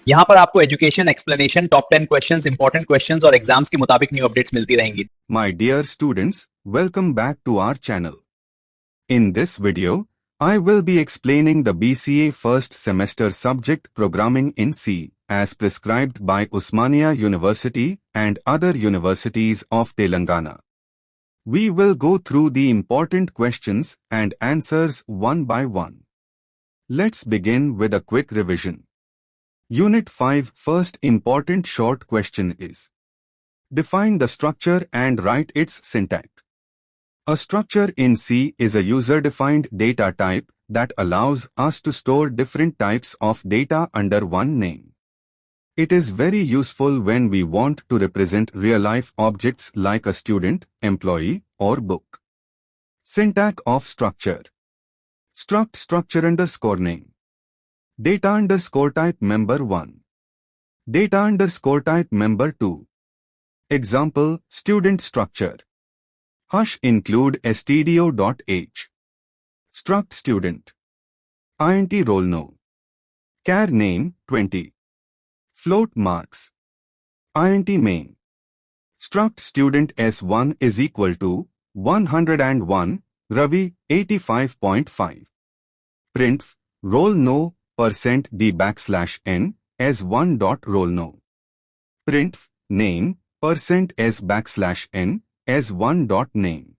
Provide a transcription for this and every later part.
यहाँ पर आपको education explanation, top 10 questions, important questions और एग्जाम्स के मुताबिक न्यू अपडेट्स मिलती रहेंगी। My dear students, welcome back to our channel. In this video, I will be explaining the BCA first semester subject Programming in C as prescribed by Osmania University and other universities of Telangana. We will go through the important questions and answers one by one. Let's begin with a quick revision. Unit 5 first important short question is: define the structure and write its syntax. A structure in C is a user-defined data type that allows us to store different types of data under one name. It is very useful when we want to represent real-life objects like a student, employee, or book. Syntax of structure. Struct structure underscore name. Data underscore type member 1. Data underscore type member 2. Example, student structure. Hash include stdio.h. Struct student. int roll no. Char name 20. Float marks. int main. Struct student s1 is equal to 101, Ravi 85.5. Print roll no %d \n s1 dot roll no. Print name %s \n s1 dot name.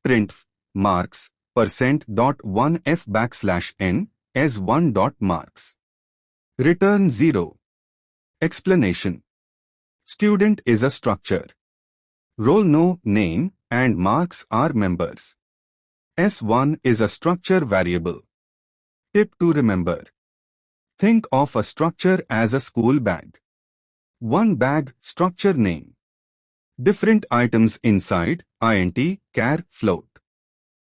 Print marks %.1f \n s1 dot marks. Return 0. Explanation. Student is a structure. Roll no name and marks are members. S1 is a structure variable. Tip to remember. Think of a structure as a school bag. One bag, structure name. Different items inside, int, char, float.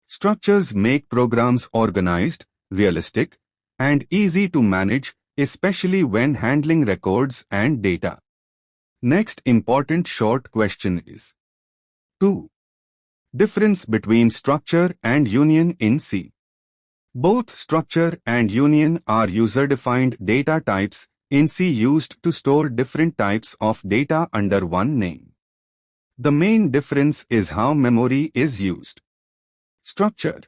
Structures make programs organized, realistic, and easy to manage, especially when handling records and data. Next important short question is: 2. Difference between structure and union in C. Both structure and union are user-defined data types in C used to store different types of data under one name. The main difference is how memory is used. Structure.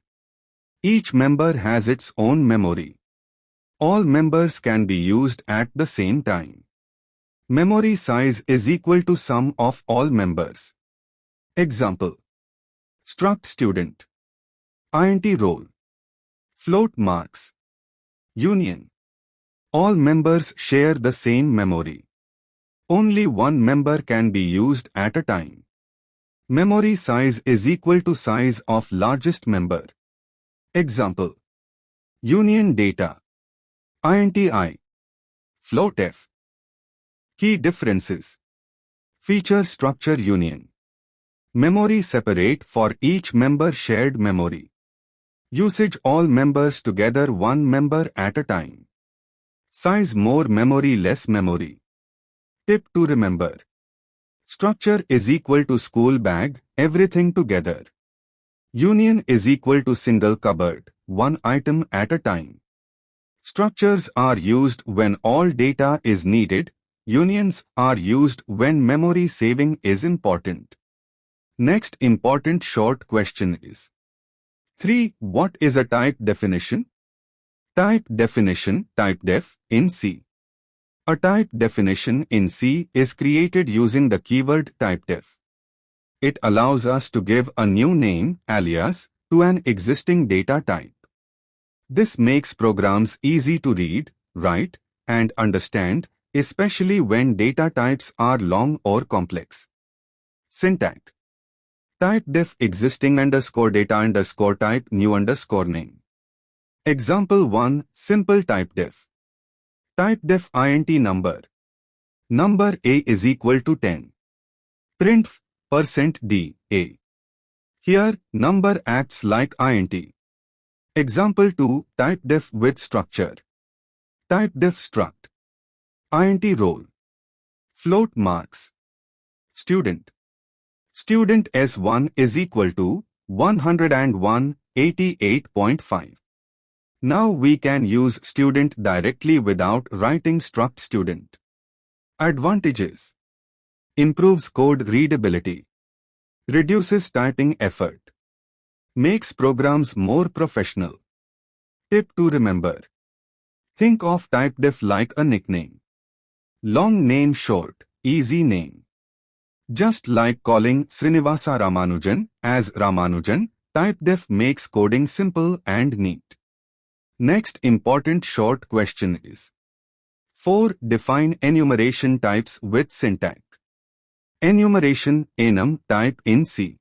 Each member has its own memory. All members can be used at the same time. Memory size is equal to sum of all members. Example. Struct student. int roll. Float marks. Union. All members share the same memory. Only one member can be used at a time. Memory size is equal to size of largest member. Example. Union data. int I. Float f. Key differences. Feature structure union. Memory separate for each member, shared memory. Usage all members together, one member at a time. Size more memory, less memory. Tip to remember. Structure is equal to school bag, everything together. Union is equal to single cupboard, one item at a time. Structures are used when all data is needed. Unions are used when memory saving is important. Next important short question is: 3. What is a type definition? Type definition, typedef, in C. A type definition in C is created using the keyword typedef. It allows us to give a new name, alias, to an existing data type. This makes programs easy to read, write, and understand, especially when data types are long or complex. Syntax. Typedef existing underscore data underscore type new underscore name. Example 1, simple typedef. Typedef int number. Number A is equal to 10. Print %d A. Here, number acts like int. Example 2, typedef with structure. Typedef struct. int roll. Float marks. Student. Student S1 is equal to 101, 88.5. Now we can use student directly without writing struct student. Advantages: improves code readability, reduces typing effort, makes programs more professional. Tip to remember: think of typedef like a nickname. Long name short, easy name. Just like calling Srinivasa Ramanujan as Ramanujan, typedef makes coding simple and neat. Next important short question is: 4. Define enumeration types with syntax. Enumeration, enum, type in C.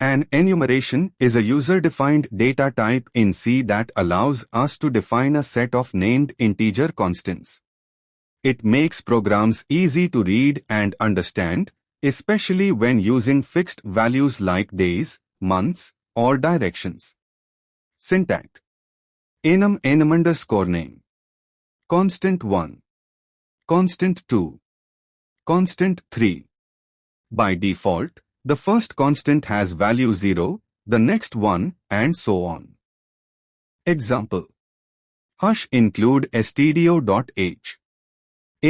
An enumeration is a user-defined data type in C that allows us to define a set of named integer constants. It makes programs easy to read and understand, especially when using fixed values like days, months, or directions. Syntax: enum enum name. Constant 1. Constant 2. Constant 3. By default, the first constant has value 0, the next 1, and so on. Example: hash include stdio.h.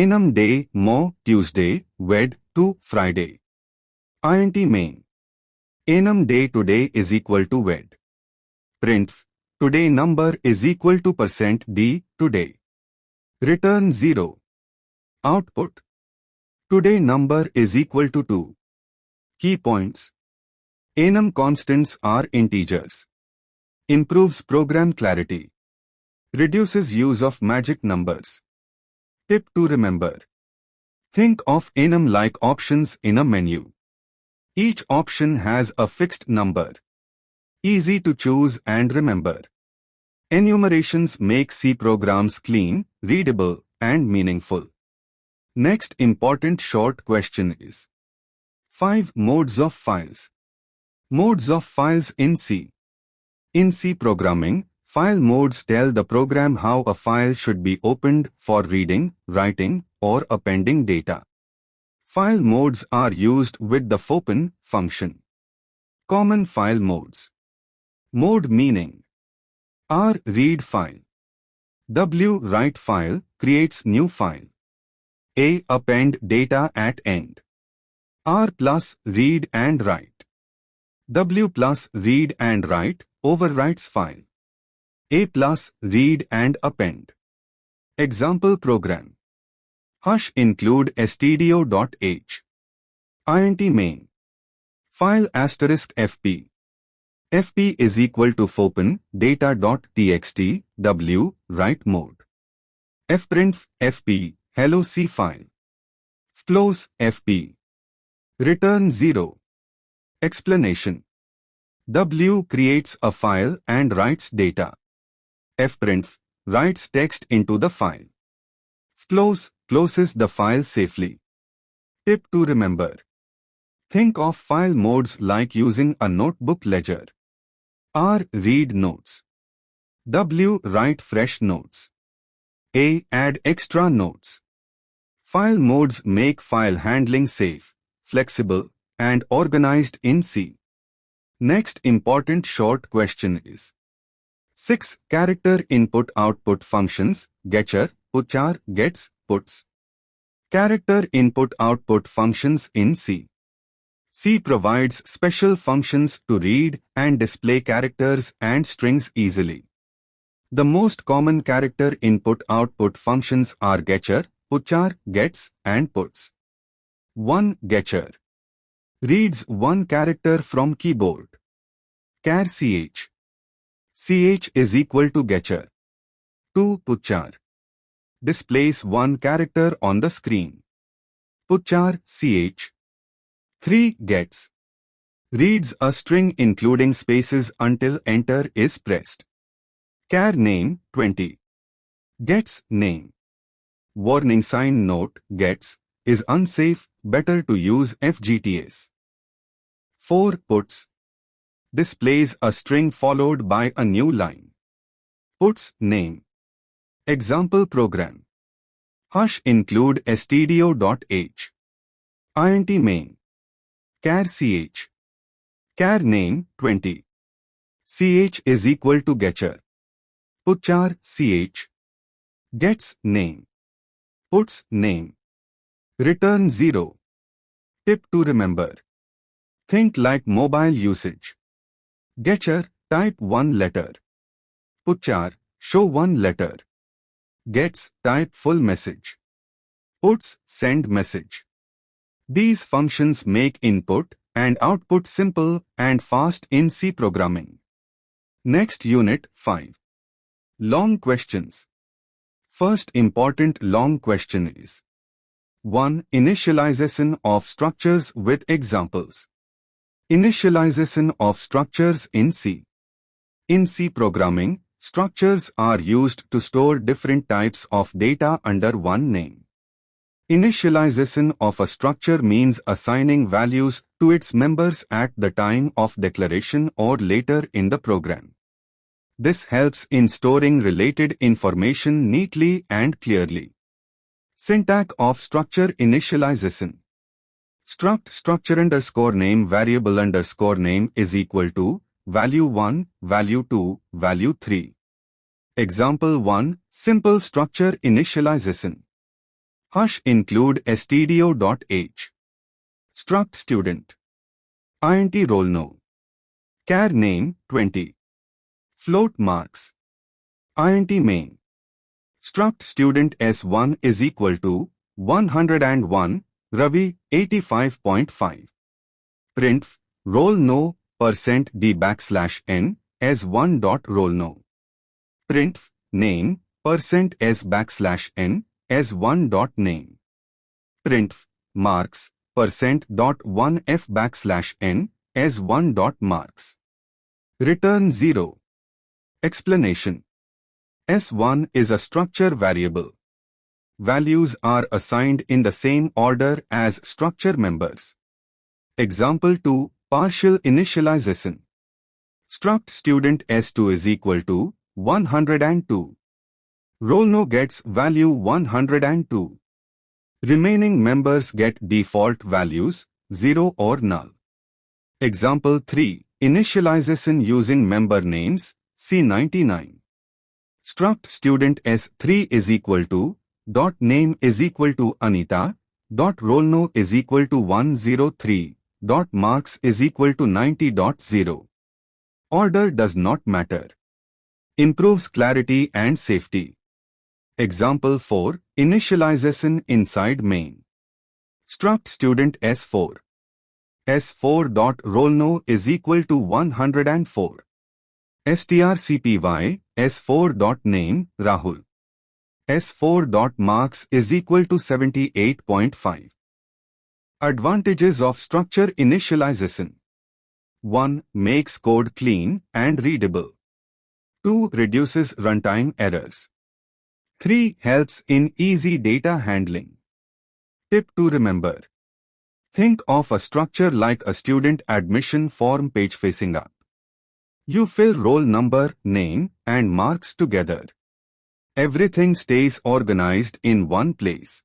enum day, mo, Tuesday, wed, to, Friday. int main. enum day today is equal to wed. Printf, today number is equal to %d, today. Return 0. Output, today number is equal to 2. Key points: enum constants are integers. Improves program clarity. Reduces use of magic numbers. Tip to remember: think of enum like options in a menu. Each option has a fixed number. Easy to choose and remember. Enumerations make C programs clean, readable, and meaningful. Next important short question is: 5 modes of files. Modes of files in C. In C programming, file modes tell the program how a file should be opened for reading, writing, or appending data. File modes are used with the fopen function. Common file modes. Mode meaning: R read file. W write file, creates new file. A append data at end. R plus read and write. W plus read and write, overwrites file. A plus read and append. Example program: hash include stdio.h. int main. File asterisk fp. fp is equal to fopen data.txt, w, write mode. fprintf, fp, hello C file. Close, fp. Return 0. Explanation: W creates a file and writes data. Fprintf writes text into the file. Close closes the file safely. Tip to remember: think of file modes like using a notebook ledger. R read notes. W write fresh notes. A add extra notes. File modes make file handling safe, flexible, and organized in C. Next important short question is: 6 character input-output functions, getcher, putchar, gets, puts. Character input-output functions in C. C provides special functions to read and display characters and strings easily. The most common character input-output functions are getcher, putchar, gets, and puts. 1. Getcher reads one character from keyboard. Char ch. Ch is equal to getcher. 2. Putchar displays one character on the screen. Putchar ch. 3. Gets reads a string including spaces until enter is pressed. Char name 20. Gets name. Warning sign note: gets is unsafe, better to use FGTS. 4. Puts displays a string followed by a new line. Puts name. Example program: hash include stdio.h. int main. Char ch. Char name 20. Ch is equal to getcher. Putchar ch. Gets name. Puts name. Return 0. Tip to remember. Think like mobile usage. Getchar, type one letter. Putchar, show one letter. Gets, type full message. Puts, send message. These functions make input and output simple and fast in C programming. Next unit 5. Long questions. First important long question is 1. Initialization of structures with examples. Initialization of structures in C. In C programming, structures are used to store different types of data under one name. Initialization of a structure means assigning values to its members at the time of declaration or later in the program. This helps in storing related information neatly and clearly. Syntax of structure initialization. Struct structure underscore name variable underscore name is equal to value 1, value 2, value 3. Example 1. Simple structure initialization. Hash include stdio.h. Struct student. int roll no. Char name 20. Float marks. int main. Struct student s1 is equal to 101, Ravi 85.5. Printf, roll no, %d \n, s1 dot roll no. Printf, name, %s \n, s1 dot name. Printf, marks, %.1f \n, s1 dot marks. Return 0. Explanation. S1 is a structure variable. Values are assigned in the same order as structure members. Example 2. Partial initialization. Struct student S2 is equal to 102. Roll no gets value 102. Remaining members get default values 0 or null. Example 3. Initialization using member names C99. Struct student S3 is equal to dot name is equal to Anita, dot roll no is equal to 103, dot marks is equal to 90.0. Order does not matter. Improves clarity and safety. Example 4. Initialization inside main. Struct student S4. S4 dot roll no is equal to 104. strcpy S4 dot name Rahul. S4 dot marks is equal to 78.5. Advantages of structure initialization. 1. Makes code clean and readable. 2. Reduces runtime errors. 3. Helps in easy data handling. Tip to remember. Think of a structure like a student admission form page facing up. You fill roll number, name, and marks together. Everything stays organized in one place.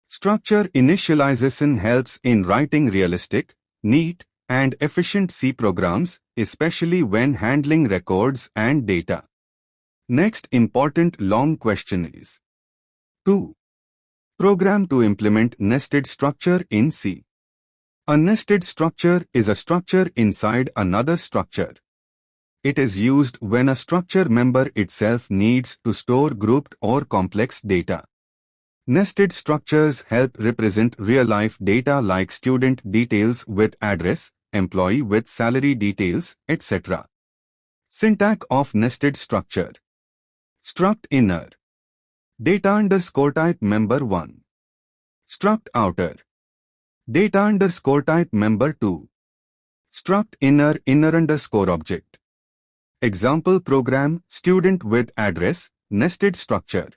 Structure initialization helps in writing realistic, neat, and efficient C programs, especially when handling records and data. Next important long question is 2. Program to implement nested structure in C. A nested structure is a structure inside another structure. It is used when a structure member itself needs to store grouped or complex data. Nested structures help represent real-life data like student details with address, employee with salary details, etc. Syntax of nested structure. Struct inner. Data underscore type member 1. Struct outer. Data underscore type member 2. Struct inner underscore object. Example program student with address nested structure.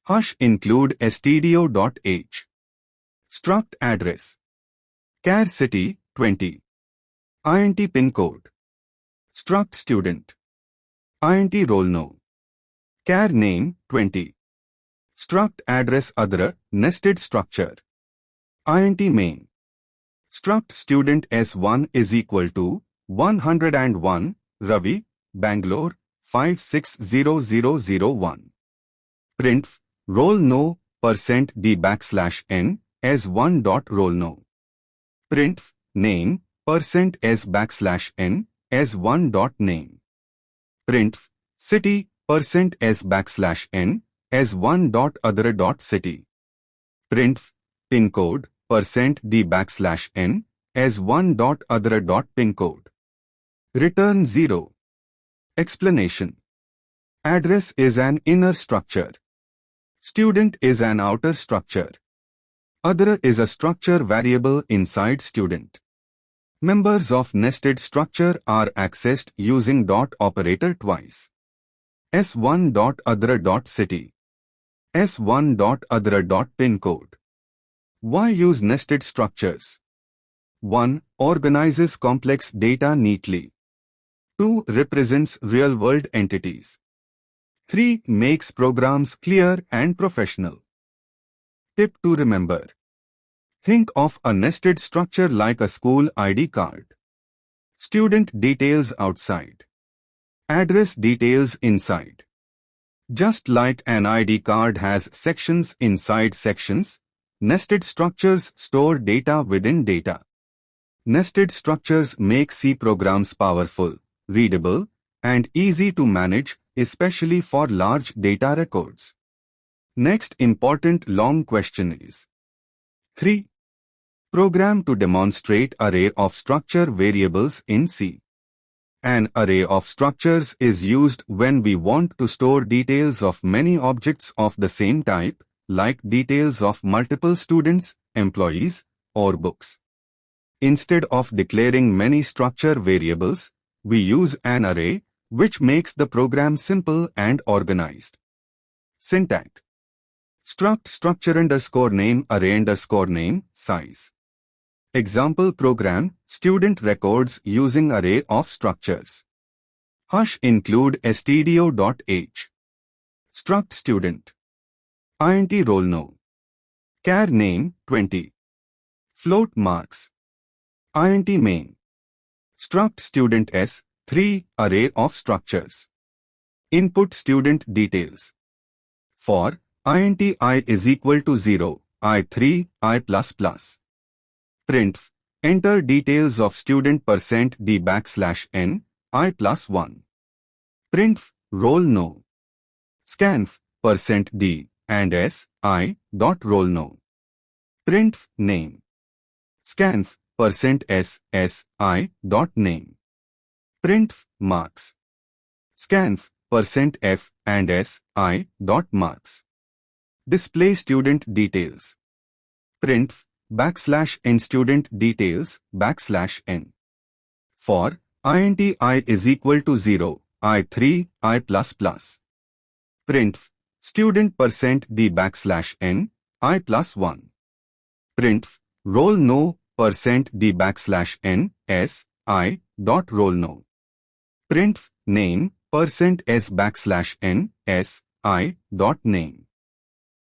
Hash include stdio.h. Struct address. Char city 20. int pin code. Struct student. int roll no. Char name 20. Struct address other nested structure. int main. Struct student S1 is equal to 101 Ravi, Bangalore 560001. Printf roll no %d\n as 1 dot roll no. Printf name %s\n as 1 dot name. Printf city %s\n as 1 dot other dot city. Printf pin code %d\n as 1 dot other dot pin code. Return 0. Explanation. Address is an inner structure. Student is an outer structure. Other is a structure variable inside student. Members of nested structure are accessed using dot operator twice. S1 dot other dot city. S1 dot other dot pin code. Why use nested structures? 1. Organizes complex data neatly. 2. Represents real-world entities. 3. Makes programs clear and professional. Tip to remember. Think of a nested structure like a school ID card. Student details outside. Address details inside. Just like an ID card has sections inside sections, nested structures store data within data. Nested structures make C programs powerful, readable, and easy to manage, especially for large data records. Next important long question is 3. Program to demonstrate array of structure variables in C. An array of structures is used when we want to store details of many objects of the same type, like details of multiple students, employees, or books. Instead of declaring many structure variables, we use an array, which makes the program simple and organized. Syntax. Struct structure underscore name array underscore name size. Example program student records using array of structures. Hash include stdio.h. Struct student. Int roll no. Char name 20. Float marks. Int main. Struct student s 3 array of structures. Input student details. For int I is equal to 0, I3, I++. Printf enter details of student %d\n I plus 1. Printf roll no. Scanf %d and s I dot roll no. Printf name. Scanf %s s I dot name. Printf marks. Scanf %f and s I dot marks. Display student details. Printf \n student details \n. For int I is equal to 0, I3, I++. Printf student %d\n I plus 1. Printf roll no %d\n s I dot roll no. Printf name %s\n s I dot name.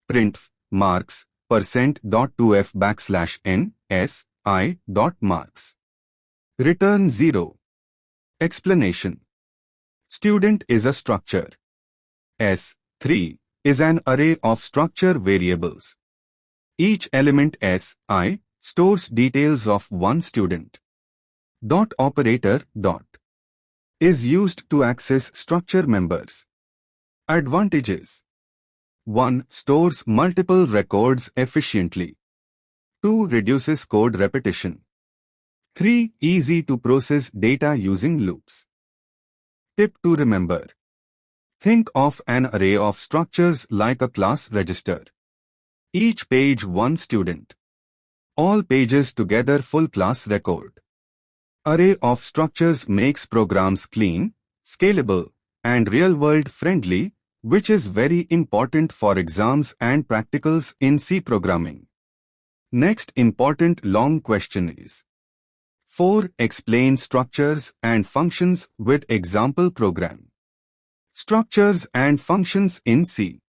Printf marks %.2f\n s I dot marks. Return 0. Explanation. Student is a structure. S3 is an array of structure variables. Each element s I stores details of one student. Dot operator dot is used to access structure members. Advantages. 1. Stores multiple records efficiently. 2. Reduces code repetition. 3. Easy to process data using loops. Tip to remember. Think of an array of structures like a class register. Each page one student. All pages together full class record. Array of structures makes programs clean, scalable, and real-world friendly, which is very important for exams and practicals in C programming. Next important long question is 4. Explain structures and functions with example program. Structures and functions in C.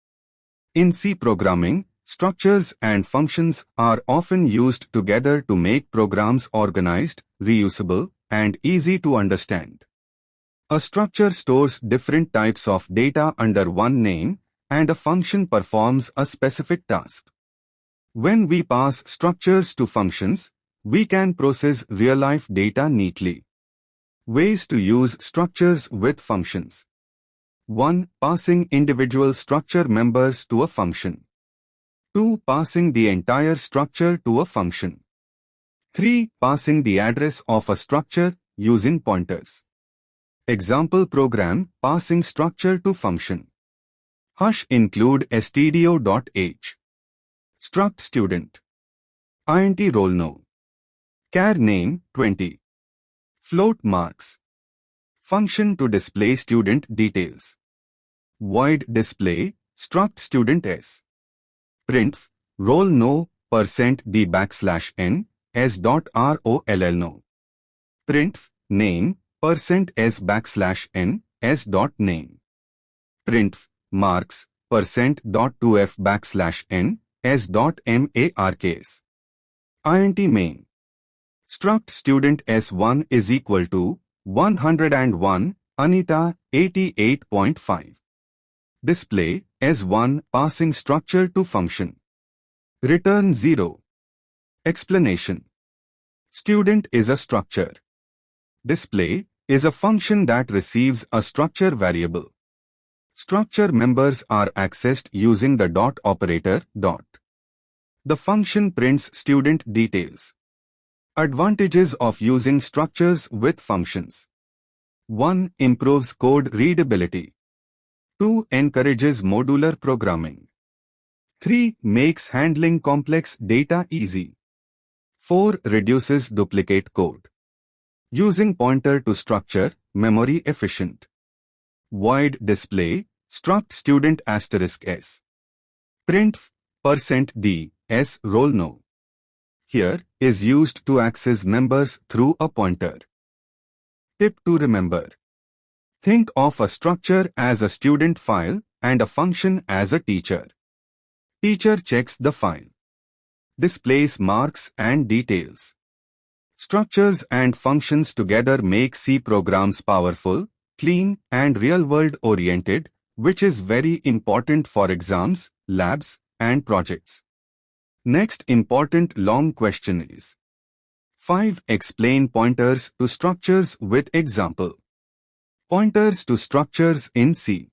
In C programming, structures and functions are often used together to make programs organized, reusable, and easy to understand. A structure stores different types of data under one name, and a function performs a specific task. When we pass structures to functions, we can process real-life data neatly. Ways to use structures with functions. 1. Passing individual structure members to a function. 2. Passing the entire structure to a function. 3. Passing the address of a structure using pointers. Example program, passing structure to function. Hash include stdio.h. Struct student. Int roll no. Char name 20. Float marks. Function to display student details. Void display, struct student s. Printf, roll no, %d\n, s.roll no. Printf, name, %s\n, s.name. Printf, marks, %.2f\n, s.marks. Int main. Struct student s1 is equal to 101, Anita 88.5. Display s1 passing structure to function. Return 0. Explanation. Student is a structure. Display is a function that receives a structure variable. Structure members are accessed using the dot operator dot. The function prints student details. Advantages of using structures with functions. 1. Improves code readability. 2. Encourages modular programming. 3. Makes handling complex data easy. 4. Reduces duplicate code. Using pointer to structure, memory efficient. Void display, struct student *s. Printf, %d, s roll no. Here is used to access members through a pointer. Tip to remember. Think of a structure as a student file and a function as a teacher. Teacher checks the file. Displays marks and details. Structures and functions together make C programs powerful, clean, and real-world oriented, which is very important for exams, labs, and projects. Next important long question is 5. Explain pointers to structures with example. Pointers to structures in C.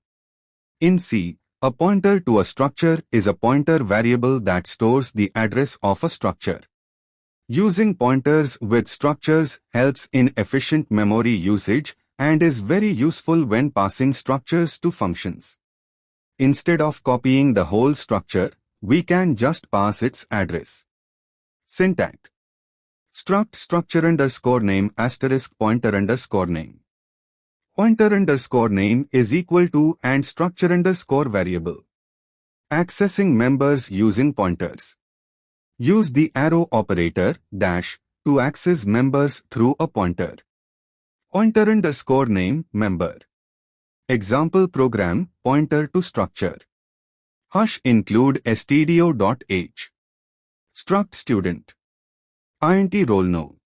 In C, a pointer to a structure is a pointer variable that stores the address of a structure. Using pointers with structures helps in efficient memory usage and is very useful when passing structures to functions. Instead of copying the whole structure, we can just pass its address. Syntax. Struct structure underscore name asterisk pointer underscore name. Pointer underscore name is equal to and structure underscore variable. Accessing members using pointers. Use the arrow operator dash to access members through a pointer. Pointer underscore name member. Example program pointer to structure. Hash include stdio.h. Struct student. Int roll no.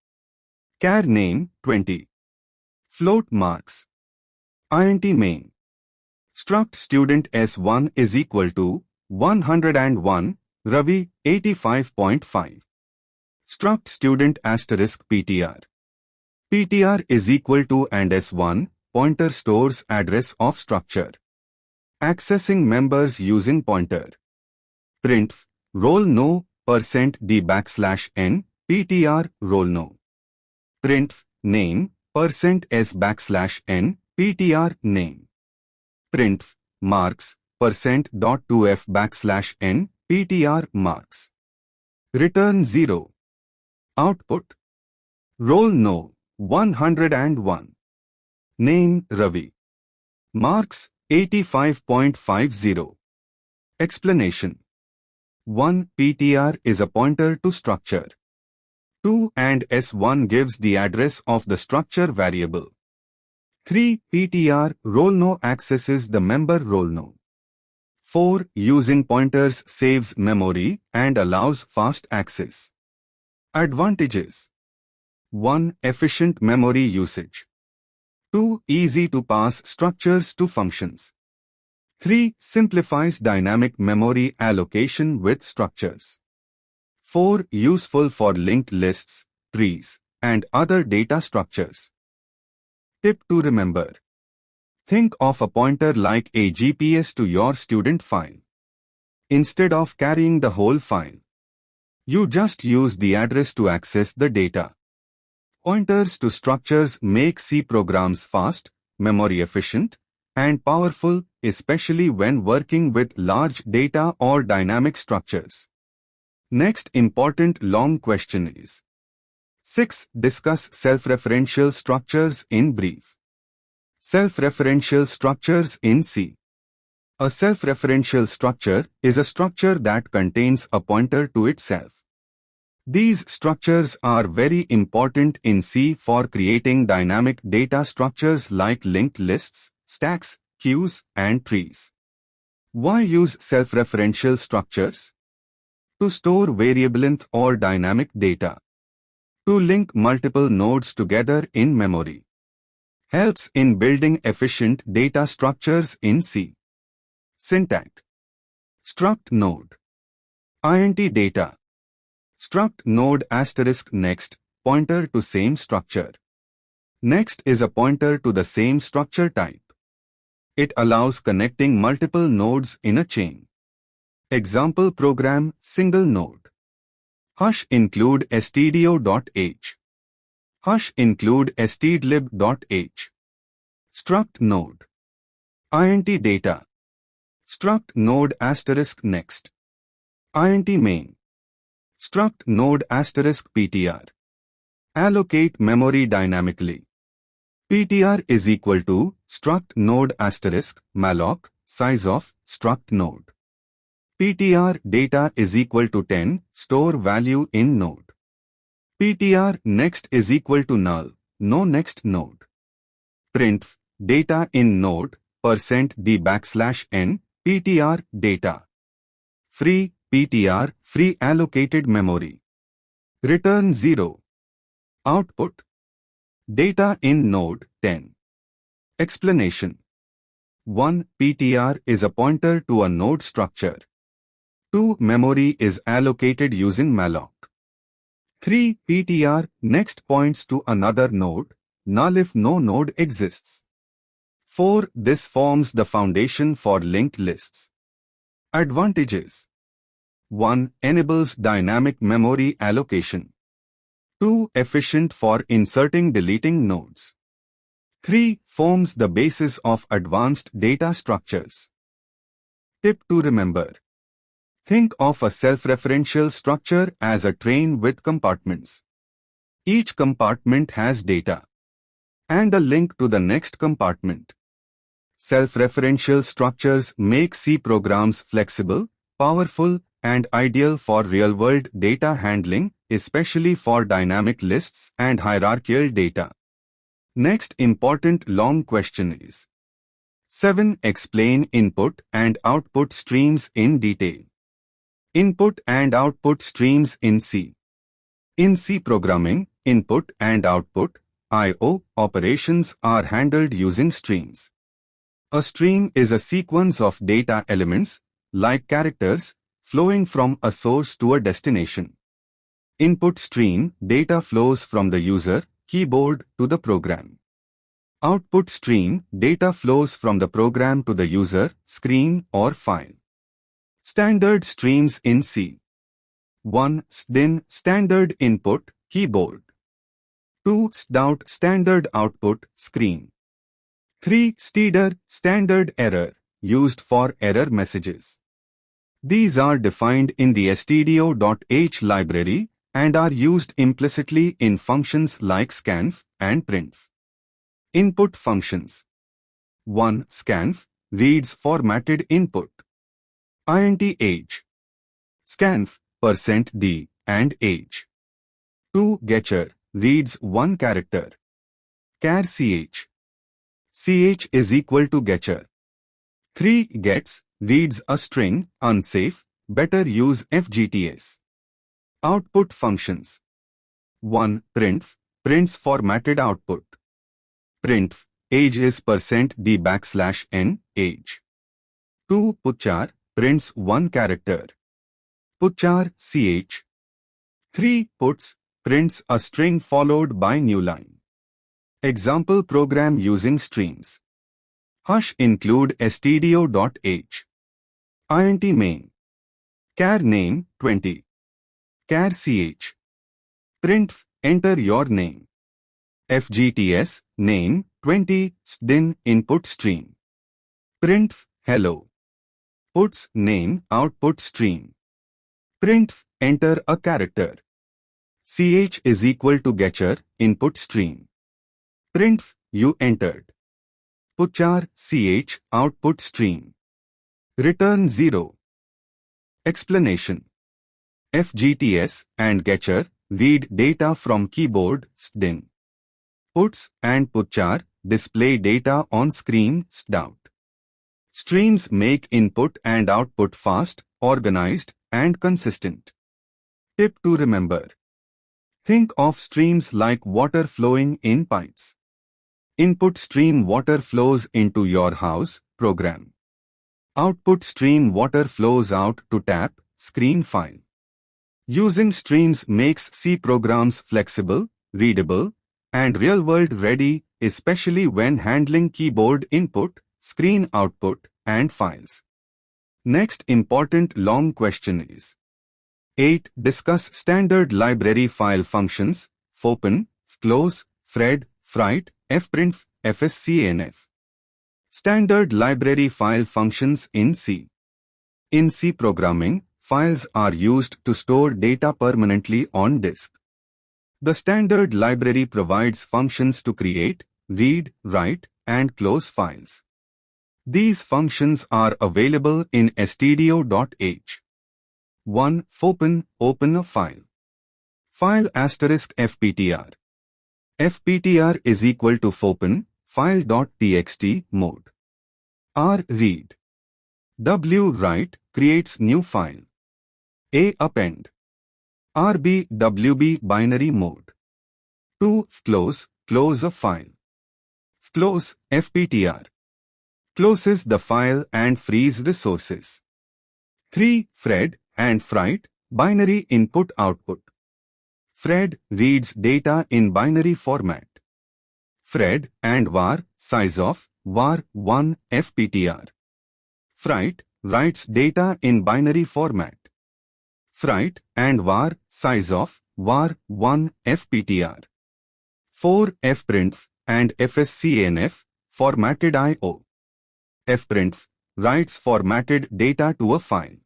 Char name 20. Float marks. Int main. Struct student s1 is equal to 101, Ravi 85.5. Struct student asterisk ptr. Ptr is equal to and s1, pointer stores address of structure. Accessing members using pointer. Printf, roll no, %d\n, ptr, roll no. Printf, name, %s\n, ptr, name. Printf, marks, %.2f\n, ptr, marks. Return 0. Output. Roll no, 101. Name, Ravi. Marks, 85.50. Explanation. 1. Ptr is a pointer to structure. 2. And s1 gives the address of the structure variable. 3. Ptr roll no accesses the member roll no. 4. Using pointers saves memory and allows fast access. Advantages. 1. Efficient memory usage. 2. Easy to pass structures to functions. 3. Simplifies dynamic memory allocation with structures. 4. Useful for linked lists, trees, and other data structures. Tip to remember. Think of a pointer like a GPS to your student file. Instead of carrying the whole file, you just use the address to access the data. Pointers to structures make C programs fast, memory efficient, and powerful, especially when working with large data or dynamic structures. Next important long question is 6. Discuss self-referential structures in brief. Self-referential structures in C. A self-referential structure is a structure that contains a pointer to itself. These structures are very important in C for creating dynamic data structures like linked lists, stacks, queues, and trees. Why use self-referential structures? To store variable length or dynamic data. To link multiple nodes together in memory. Helps in building efficient data structures in C. Syntax. Struct node. int data. Struct node asterisk next, pointer to same structure. Next is a pointer to the same structure type. It allows connecting multiple nodes in a chain. Example program, single node. Hash include stdio.h. Hash include stdlib.h. Struct node. int data. Struct node asterisk next. int main. Struct node asterisk ptr. Allocate memory dynamically. ptr is equal to struct node asterisk malloc size of struct node. ptr data is equal to 10 store value in node. ptr next is equal to null no next node. Print data in node %d\n ptr data. Free ptr free allocated memory. Return 0. Output. Data in node 10. Explanation. 1. ptr is a pointer to a node structure. 2. Memory is allocated using malloc. 3. ptr next points to another node, null if no node exists. 4. This forms the foundation for linked lists. Advantages. 1. Enables dynamic memory allocation. 2. Efficient for inserting deleting nodes. 3. Forms the basis of advanced data structures. Tip to remember. Think of a self-referential structure as a train with compartments. Each compartment has data and a link to the next compartment. Self-referential structures make C programs flexible, powerful, and ideal for real-world data handling, especially for dynamic lists and hierarchical data. Next important long question is 7. Explain input and output streams in detail. Input and output streams in C. In C programming, input and output I/O operations are handled using streams. A stream is a sequence of data elements, like characters, flowing from a source to a destination. Input stream data flows from the user keyboard to the program. Output stream data flows from the program to the user screen or file. Standard streams in C. 1. SDIN standard input keyboard. 2. SDOUT standard output screen. 3. STDER standard error used for error messages. These are defined in the stdio.h library and are used implicitly in functions like scanf and printf. Input functions. 1. Scanf reads formatted input. int age. Scanf %d and age. 2. Getcher reads one character. Char ch. Ch is equal to getcher. 3. Gets reads a string, unsafe, better use FGTS. Output functions. 1. Printf prints formatted output. Printf age is %d\n age. 2. Putchar prints one character. Putchar ch. 3. Puts prints a string followed by new line. Example program using streams. Hush include stdio.h. int main. Char name 20. Char ch. Print enter your name. FGTS name 20 sdin input stream. Print hello. Puts name output stream. Print enter a character. ch is equal to getcher input stream. Print you entered. Putchar ch output stream. Return 0. Explanation. FGTS and getcher read data from keyboard sdin. Puts and putchar display data on screen sdout. Streams make input and output fast, organized, and consistent. Tip to remember. Think of streams like water flowing in pipes. Input stream water flows into your house program. Output stream water flows out to tap screen file. Using streams makes C programs flexible, readable, and real-world ready, especially when handling keyboard input, screen output, and files. Next important long question is 8. Discuss standard library file functions, fopen, close, fred, fright, fprint, fscanf. Standard library file functions in C. In C programming, files are used to store data permanently on disk. The standard library provides functions to create, read, write, and close files. These functions are available in stdio.h. 1. Fopen, open a file. File asterisk fptr. fptr is equal to fopen, file.txt mode. R. Read. W. Write, creates new file. A. Append. RB, WB binary mode. 2. Close, close a file. Close, fptr. Closes the file and frees resources. 3. Fred and fright, binary input-output. Fred reads data in binary format. Fred and var, size of, var1, fptr. Fright writes data in binary format. Fright and var, size of, var1, fptr. 4. Fprint and fscanf, formatted I/O. Fprint writes formatted data to a file.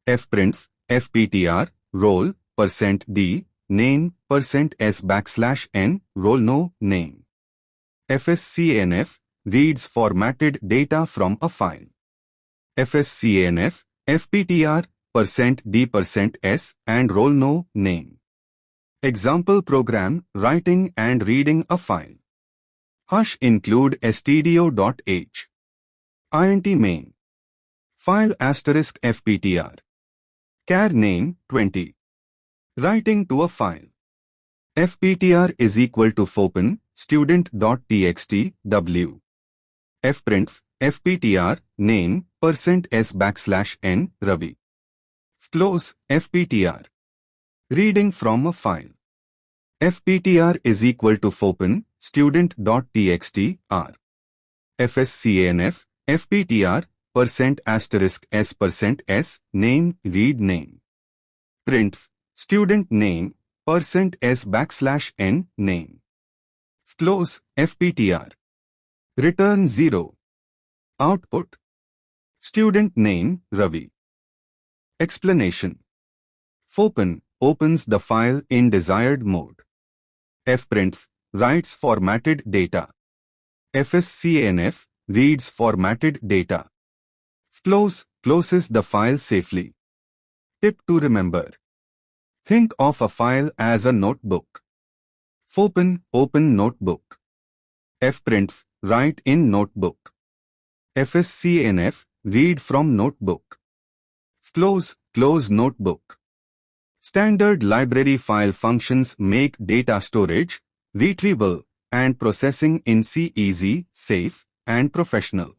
Fprint, fptr, role, %d, name, %s\n, role no, name. Fscanf reads formatted data from a file. Fscanf, fptr, %d, %s, and role no, name. Example program, writing and reading a file. Hush include stdio.h. int main. File asterisk fptr. Char name 20. Writing to a file. fptr is equal to fopen, student.txt, w. fprint, fptr, name, %s\n, Ravi. Close, fptr. Reading from a file. fptr is equal to fopen, student.txt, r. fscanf, fptr, %s, name, read name. Print, student name, %s\n, name. Close, fptr. Return 0. Output. Student name, Ravi. Explanation. Fopen opens the file in desired mode. Fprint writes formatted data. Fscanf reads formatted data. Close closes the file safely. Tip to remember. Think of a file as a notebook. Fopen open notebook. Fprint write in notebook. Fscanf read from notebook. Close close notebook. Standard library file functions make data storage, retrieval, and processing in C easy, safe, and professional.